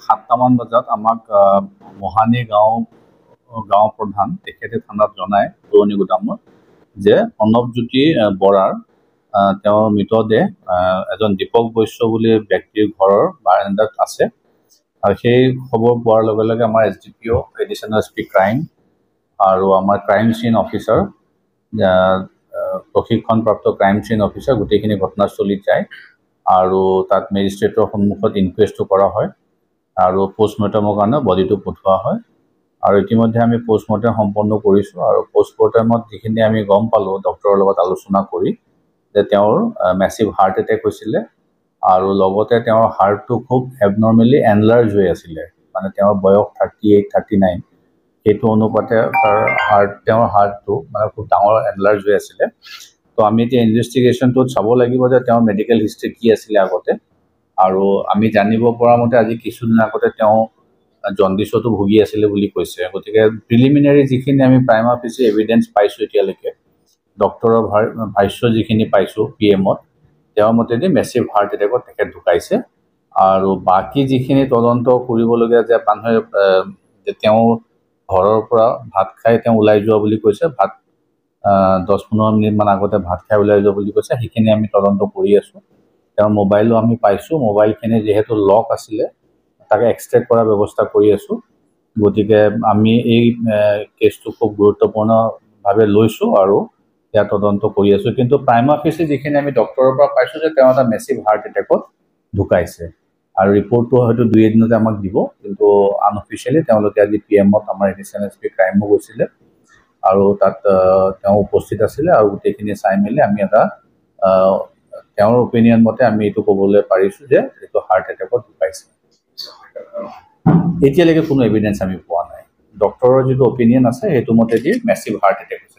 7টামান বজাত আমাক মহানী গাঁও প্ৰধান তেখেতে থানাত জনায় পুৰণি গুদামত যে প্ৰণৱজ্যোতি বৰাৰ তেওঁৰ মৃতদেহ এজন দীপক বৈশ্য বুলি ব্যক্তিৰ ঘৰৰ বাৰান্দাত আছে। আৰু সেই খবৰ পোৱাৰ লগে লগে আমাৰ SDPO এডিশ্যনেল SP ক্ৰাইম আৰু আমাৰ ক্ৰাইম চিন অফিচাৰ প্ৰশিক্ষণপ্ৰাপ্ত ক্ৰাইম চিন অফিচাৰ গোটেইখিনি ঘটনাস্থলীত যায় আৰু তাত মেজিষ্ট্ৰেটৰ সন্মুখত ইনকুৱেষ্টটো কৰা হয় আৰু পোষ্টমৰ্টেমৰ কাৰণে বডিটো পঠোৱা হয়। আৰু ইতিমধ্যে আমি পোষ্টমৰ্টেম সম্পন্ন কৰিছোঁ আৰু পোষ্টমৰ্টেমত যিখিনি আমি গম পালোঁ ডক্টৰৰ লগত আলোচনা কৰি যে তেওঁৰ মেছিভ হাৰ্ট এটেক হৈছিলে আৰু লগতে তেওঁৰ হাৰ্টটো খুব এবনৰ্মেলি এনলাৰ্জ হৈ আছিলে, মানে তেওঁৰ বয়স 38-39, সেইটো অনুপাতে তেওঁৰ হাৰ্টটো মানে খুব ডাঙৰ এনলাৰ্জ হৈ আছিলে। তো আমি এতিয়া ইনভেষ্টিগেশ্যনটোত চাব লাগিব যে তেওঁৰ মেডিকেল হিষ্ট্ৰী কি আছিলে আগতে, আৰু আমি জানিব পৰা মতে আজি কিছুদিন আগতে তেওঁ জণ্ডিছতো ভুগি আছিলে বুলি কৈছে। গতিকে প্ৰিলিমিনাৰী যিখিনি আমি প্ৰাইমা ফেচি এভিডেঞ্চ পাইছোঁ এতিয়ালৈকে, ডক্টৰৰ ভাষ্য যিখিনি পাইছোঁ PMত, তেওঁৰ মতেদি মেছিভ হাৰ্ট এটেকত তেখেত ঢুকাইছে। আৰু বাকী যিখিনি তদন্ত কৰিবলগীয়া যে মানুহে তেওঁৰ ঘৰৰ পৰা ভাত খাই তেওঁ ওলাই যোৱা বুলি কৈছে, 10-15 মিনিটমান আগতে ভাত খাই ওলাই যোৱা বুলি কৈছে, সেইখিনি আমি তদন্ত কৰি আছোঁ। তেওঁৰ মোবাইলো আমি পাইছোঁ, মোবাইলখিনি যিহেতু লক আছিলে তাকে এক্সট্ৰেক্ট কৰাৰ ব্যৱস্থা কৰি আছোঁ। গতিকে আমি এই কেছটো খুব গুৰুত্বপূৰ্ণভাৱে লৈছোঁ আৰু ইয়াৰ তদন্ত কৰি আছোঁ। কিন্তু প্ৰাইমা ফেচি যিখিনি আমি ডক্টৰৰ পৰা পাইছোঁ যে তেওঁ এটা মেছিভ হাৰ্ট এটেকত ঢুকাইছে, আৰু ৰিপৰ্টটো হয়তো 2 এদিনতে আমাক দিব। কিন্তু আনঅফিচিয়েলি তেওঁলোকে আজি PMত আমাৰ এডিশ্যনেল SP ক্ৰাইমো গৈছিলে আৰু তাত তেওঁ উপস্থিত আছিলে আৰু গোটেইখিনি চাই মেলি আমি এটা তেওঁৰ অপিনিয়ন মতে আমি এইটো ক'বলৈ পাৰিছোঁ যে এইটো হাৰ্ট এটেকত ঢুকাইছে। এতিয়ালৈকে কোনো এভিডেঞ্চ আমি পোৱা নাই। ডক্টৰৰ যিটো অপিনিয়ন আছে সেইটো মতেদি মেছিভ হাৰ্ট এটেক হৈছে।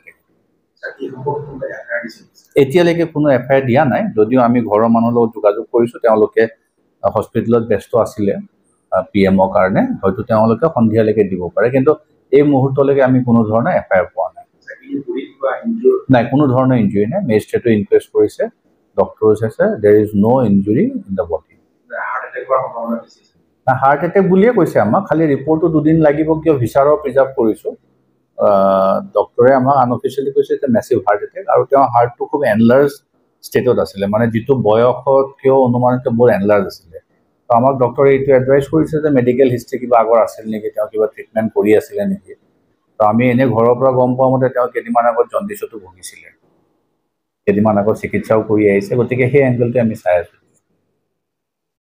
এতিয়ালৈকে কোনো FIR দিয়া নাই, যদিও আমি ঘৰৰ মানুহৰ লগত যোগাযোগ কৰিছোঁ। তেওঁলোকে হস্পিটেলত ব্যস্ত আছিলে PMৰ কাৰণে, হয়তো তেওঁলোকে সন্ধিয়ালৈকে দিব পাৰে, কিন্তু এই মুহূৰ্তলৈকে আমি কোনো ধৰণৰ FIR পোৱা নাই। নাই, কোনো ধৰণৰ ইঞ্জুৰি নাই। মেজিষ্ট্ৰেটে ইনকুৱেষ্ট কৰিছে, ডক্টৰ চাইছে, there is no' injury in the body. Heart attack বুলিয়ে কৈছে আমাক, খালি ৰিপৰ্টটো 2 দিন লাগিব, কিয় ভিচাৰৰ প্ৰিজাৰ্ভ কৰিছোঁ। ডক্টৰে আমাক আনঅফিচিয়েলি কৈছে যে মেছিভ হাৰ্ট এটেক, আৰু তেওঁৰ হাৰ্টটো খুব এনলাৰ্জ ষ্টেটত আছিলে, মানে যিটো বয়সতকৈও অনুমানিত বহুত এনলাৰ্জ আছিলে। তো আমাক ডক্টৰে এইটো এডভাইচ কৰিছে যে মেডিকেল হিষ্ট্ৰী কিবা আগৰ আছিল নেকি, তেওঁ কিবা ট্ৰিটমেণ্ট কৰি আছিলে নেকি। তো আমি এনেই ঘৰৰ পৰা গম পোৱা মতে তেওঁ কেইদিনমান আগত জণ্ডিছতো ভুগিছিলে, কেইদিনমান আগত চিকিৎসাও কৰি আহিছে। গতিকে সেই এংগেলটো আমি চাই আছোঁ।